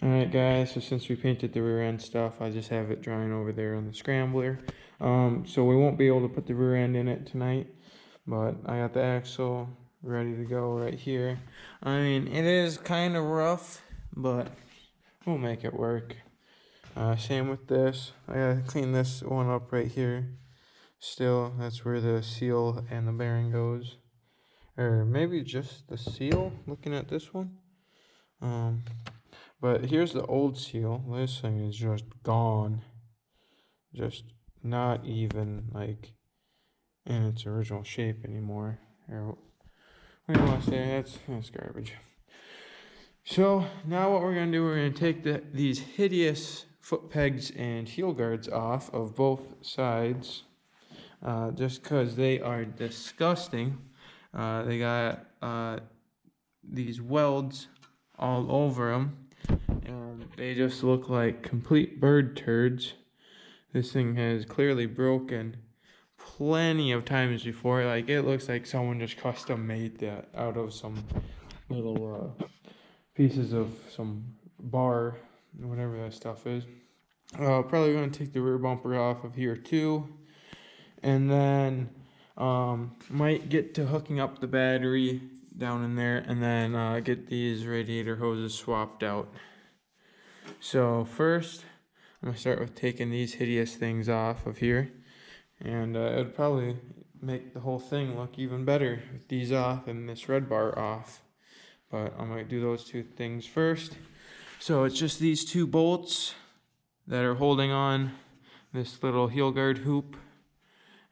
Alright guys, so since we painted the rear end stuff, I just have it drying over there on the scrambler. So we won't be able to put the rear end in it tonight, but I got the axle ready to go right here. I mean, it is kind of rough, but we'll make it work. Same with this. I gotta clean this one up right here. Still, that's where the seal and the bearing goes. Or maybe just the seal, looking at this one. But here's the old seal. This thing is just gone. Just not even like in its original shape anymore. Or what do you want to say? That's garbage. So now what we're gonna do, we're gonna take these hideous foot pegs and heel guards off of both sides, just because they are disgusting. They got these welds all over them, and they just look like complete bird turds. This thing has clearly broken plenty of times before. Like, it looks like someone just custom made that out of some little pieces of some bar, whatever that stuff is. Probably going to take the rear bumper off of here too, and then might get to hooking up the battery down in there, and then get these radiator hoses swapped out. So first, I'm going to start with taking these hideous things off of here, and it would probably make the whole thing look even better with these off and this red bar off. But I'm going to do those two things first. So it's just these two bolts that are holding on this little heel guard hoop.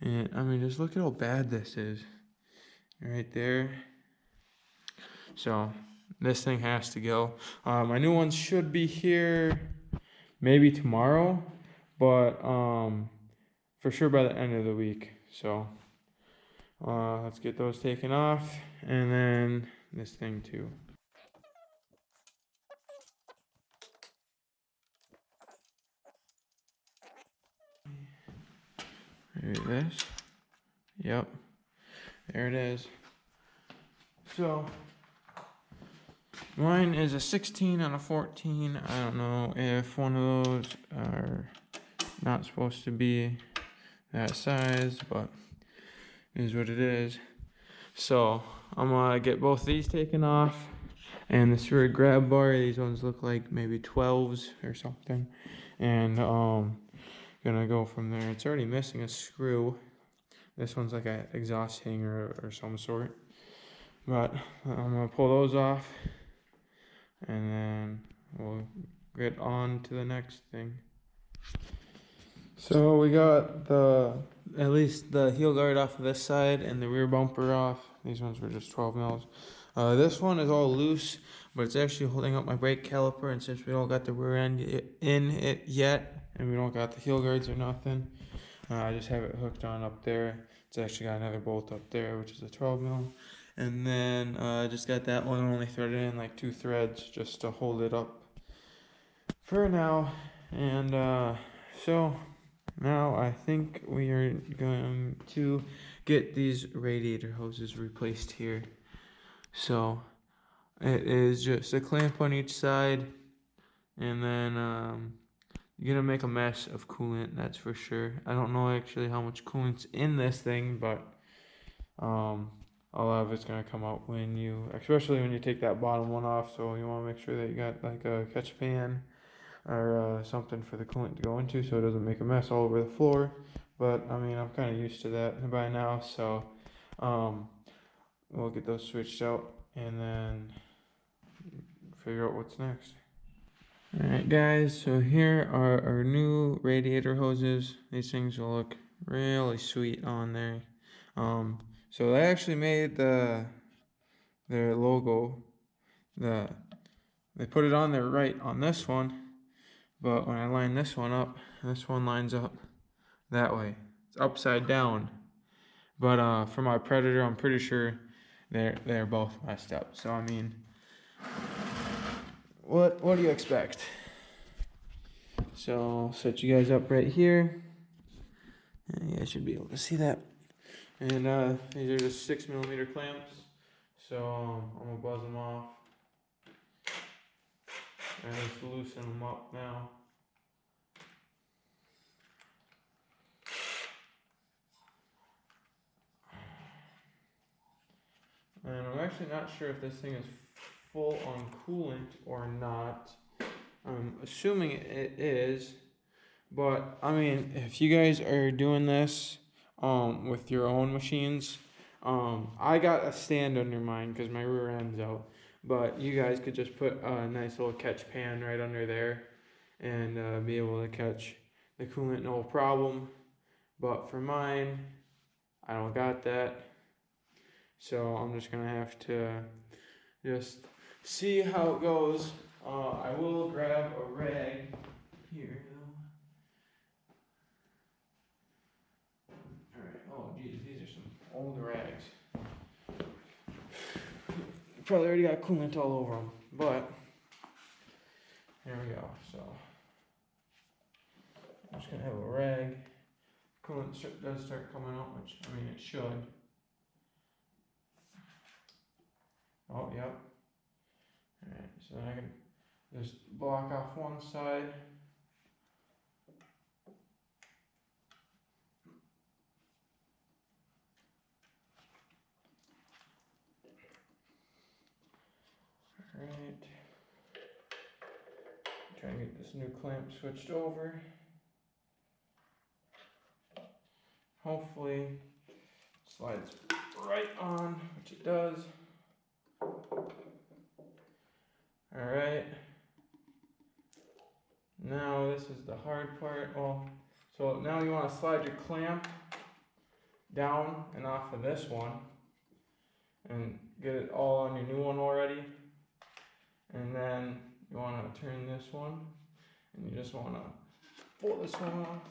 And I mean, just look at how bad this is right there. So this thing has to go. My new ones should be here maybe tomorrow, but for sure by the end of the week. So let's get those taken off, and then this thing too. There it is. Yep, there it is. So mine is a 16 and a 14. I don't know if one of those are not supposed to be that size, but it is what it is. So I'm gonna get both these taken off, and this rear grab bar, these ones look like maybe 12s or something, and gonna go from there. It's already missing a screw. This one's like an exhaust hanger or some sort, but I'm gonna pull those off, and then we'll get on to the next thing. So we got at least the heel guard off of this side and the rear bumper off. These ones were just 12 mils. This one is all loose, but it's actually holding up my brake caliper, and since we don't got the rear end in it yet, and we don't got the heel guards or nothing, I just have it hooked on up there. It's actually got another bolt up there, which is a 12 mil. And then I just got that one only threaded in like 2 threads just to hold it up for now. And so now I think we are going to get these radiator hoses replaced here. So it is just a clamp on each side, and then you're gonna make a mess of coolant, that's for sure. I don't know actually how much coolant's in this thing, but a lot of it's gonna come out when especially when you take that bottom one off. So you want to make sure that you got like a catch pan or something for the coolant to go into, so it doesn't make a mess all over the floor. But I mean, I'm kind of used to that by now, so we'll get those switched out and then figure out what's next. Alright guys, so here are our new radiator hoses. These things will look really sweet on there. So they actually made their logo, they put it on there right on this one, but when I line this one up, this one lines up that way. It's upside down. But for my Predator, I'm pretty sure they're both messed up. So I mean, what do you expect? So I'll set you guys up right here, and you guys should be able to see that. And these are just 6mm clamps. So I'm gonna buzz them off. And just loosen them up now. And I'm actually not sure if this thing is full on coolant or not. I'm assuming it is, but I mean, if you guys are doing this with your own machines, I got a stand under mine because my rear end's out, but you guys could just put a nice little catch pan right under there and be able to catch the coolant no problem. But for mine, I don't got that, so I'm just gonna have to just see how it goes. I will grab a rag here. Alright, oh geez, these are some old rags. Probably already got coolant all over them, but here we go. So I'm just gonna have a rag. Coolant does start coming out, which I mean it should. Oh, yep. Alright, so then I can just block off one side. Alright. Try and get this new clamp switched over. Hopefully it slides right on, which it does. Alright. Now this is the hard part. Well, so now you want to slide your clamp down and off of this one and get it all on your new one already. And then you want to turn this one and you just want to pull this one off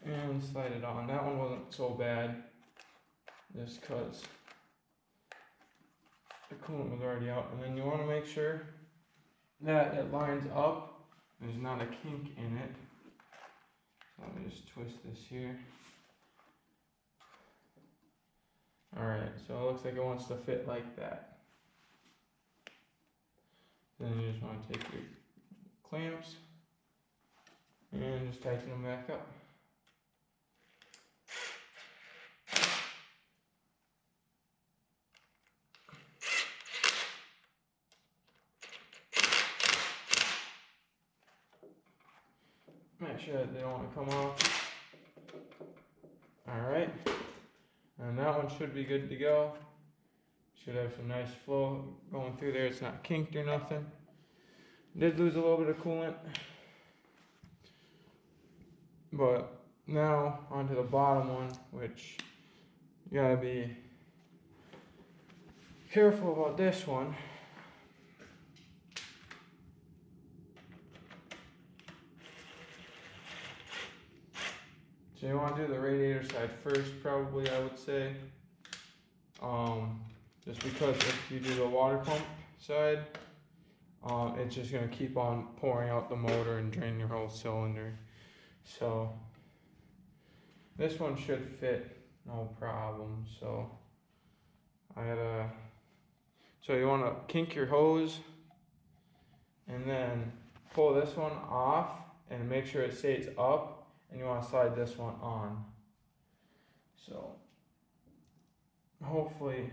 and slide it on. That one wasn't so bad just because the coolant was already out. And then you want to make sure that it lines up. There's not a kink in it. So let me just twist this here. Alright, so it looks like it wants to fit like that. Then you just want to take your clamps and just tighten them back up. Make sure that they don't want to come off. Alright, and that one should be good to go. Should have some nice flow going through there. It's not kinked or nothing. Did lose a little bit of coolant. But now onto the bottom one, which you gotta be careful about this one. So you want to do the radiator side first, probably, I would say. Just because if you do the water pump side, it's just going to keep on pouring out the motor and drain your whole cylinder. So this one should fit no problem. So so you want to kink your hose and then pull this one off and make sure it stays up. And you want to slide this one on. So hopefully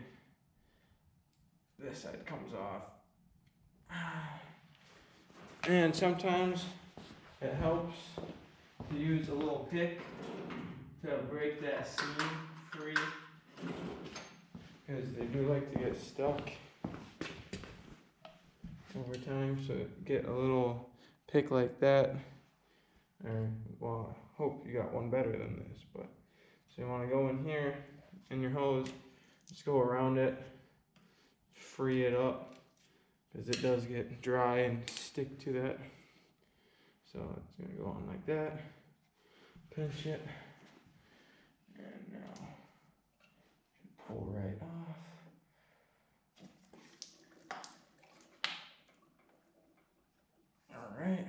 this side comes off. And sometimes it helps to use a little pick to break that seam free, because they do like to get stuck over time. So get a little pick like that. Or, well, I hope you got one better than this, but so you want to go in here in your hose, just go around it, free it up, because it does get dry and stick to that. So it's going to go on like that, pinch it, and now pull right off. All right.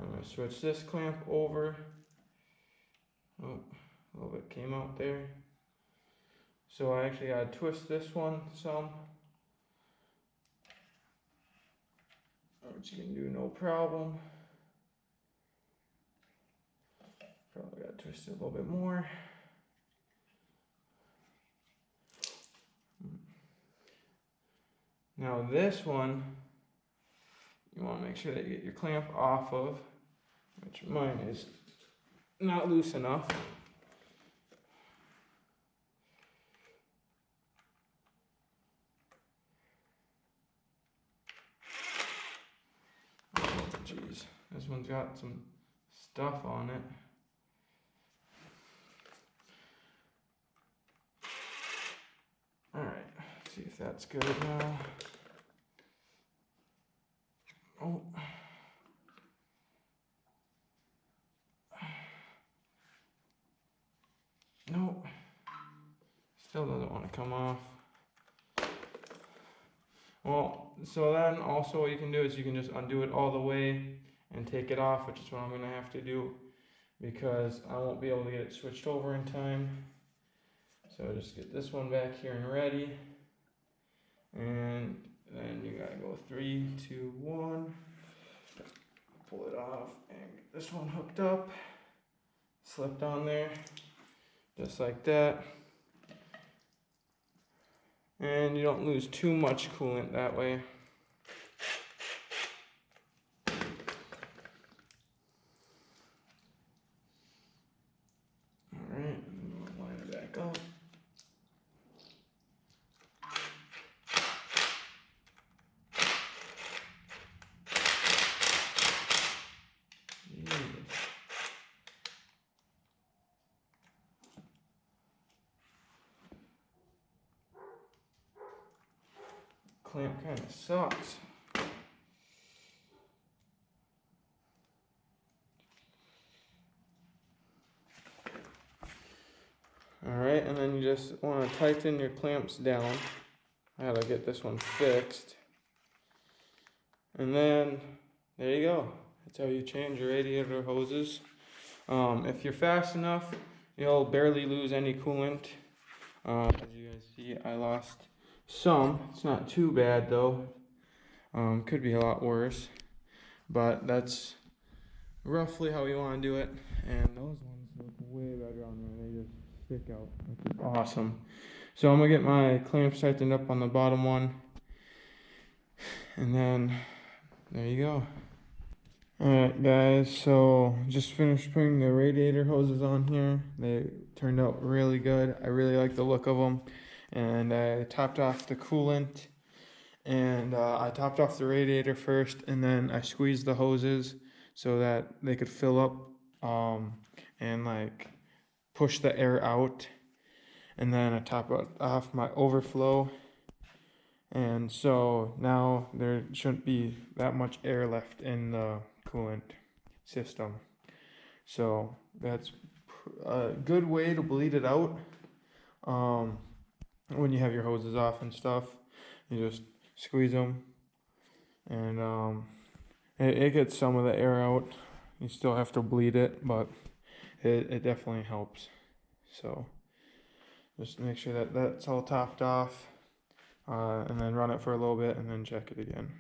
I'm going to switch this clamp over. Oh, a little bit came out there. So I actually gotta twist this one some, which you can do no problem. Probably gotta twist it a little bit more. Now this one, you want to make sure that you get your clamp off of, which mine is not loose enough. Oh geez, this one's got some stuff on it. Alright, see if that's good now. Oh. Nope. Still doesn't want to come off. Well, so then also what you can do is you can just undo it all the way and take it off, which is what I'm going to have to do because I won't be able to get it switched over in time. So just get this one back here and ready. And then you gotta go 3, 2, 1. Pull it off and get this one hooked up. Slipped on there. Just like that. And you don't lose too much coolant that way. Alright, and we'll line it back up. Clamp kind of sucks. Alright, and then you just want to tighten your clamps down. I gotta get this one fixed. And then, there you go. That's how you change your radiator hoses. If you're fast enough, you'll barely lose any coolant. As you guys see, I lost some. It's not too bad though. Could be a lot worse. But that's roughly how you want to do it. And those ones look way better on there. They just stick out, which is awesome. So I'm going to get my clamps tightened up on the bottom one. And then, there you go. Alright guys, so just finished putting the radiator hoses on here. They turned out really good. I really like the look of them. And I topped off the coolant. And I topped off the radiator first, and then I squeezed the hoses so that they could fill up and like push the air out. And then I top off my overflow. And so now there shouldn't be that much air left in the coolant system. So that's a good way to bleed it out when you have your hoses off and stuff. You just squeeze them and it gets some of the air out. You still have to bleed it, but it definitely helps. So just make sure that that's all topped off and then run it for a little bit and then check it again.